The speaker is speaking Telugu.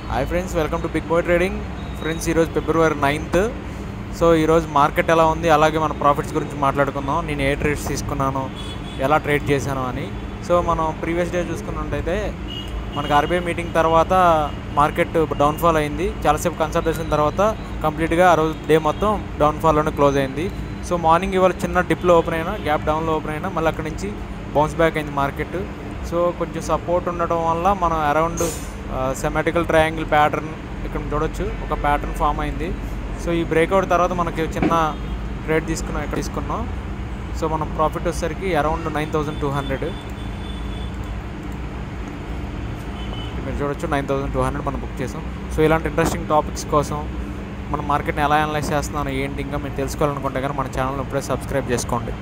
Hi friends, welcome to big boy trading. Friends, ఈరోజు February 9th. సో ఈరోజు మార్కెట్ ఎలా ఉంది, అలాగే మన ప్రాఫిట్స్ గురించి మాట్లాడుకుందాం. నేను ఏ ట్రేడ్స్ తీసుకున్నాను, ఎలా ట్రేడ్ చేశాను అని. సో మనం ప్రీవియస్ డే చూసుకున్నట్టయితే మనకు ఆర్బీఐ మీటింగ్ తర్వాత మార్కెట్ డౌన్ఫాల్ అయింది. చాలాసేపు కన్సల్టేషన్ తర్వాత కంప్లీట్గా ఆ రోజు డే మొత్తం డౌన్ఫాల్లోనే క్లోజ్ అయింది. సో మార్నింగ్ ఇవాళ చిన్న డిప్లో ఓపెన్ అయినా, గ్యాప్ డౌన్లో ఓపెన్ అయినా, మళ్ళీ అక్కడి నుంచి బౌన్స్ బ్యాక్ అయింది మార్కెట్. సో కొంచెం సపోర్ట్ ఉండటం వల్ల మనం అరౌండ్ సెమాటికల్ ట్రయాంగిల్ ప్యాటర్న్ ఇక్కడ చూడొచ్చు, ఒక ప్యాటర్న్ ఫామ్ అయింది. సో ఈ బ్రేక్అవుట్ తర్వాత మనకి చిన్న ట్రేడ్ తీసుకున్నాం, ఇక్కడ తీసుకున్నాం. సో మనం ప్రాఫిట్ వచ్చేసరికి అరౌండ్ 9,200 మీరు చూడొచ్చు. 9,200 మనం బుక్ చేసాం. సో ఇలాంటి ఇంట్రెస్టింగ్ టాపిక్స్ కోసం మన మార్కెట్ని ఎలా అనలైజ్ చేస్తున్నాను ఏంటి ఇంకా మీరు తెలుసుకోవాలనుకుంటే కానీ మన ఛానల్ని ఇప్పుడే సబ్స్క్రైబ్ చేసుకోండి.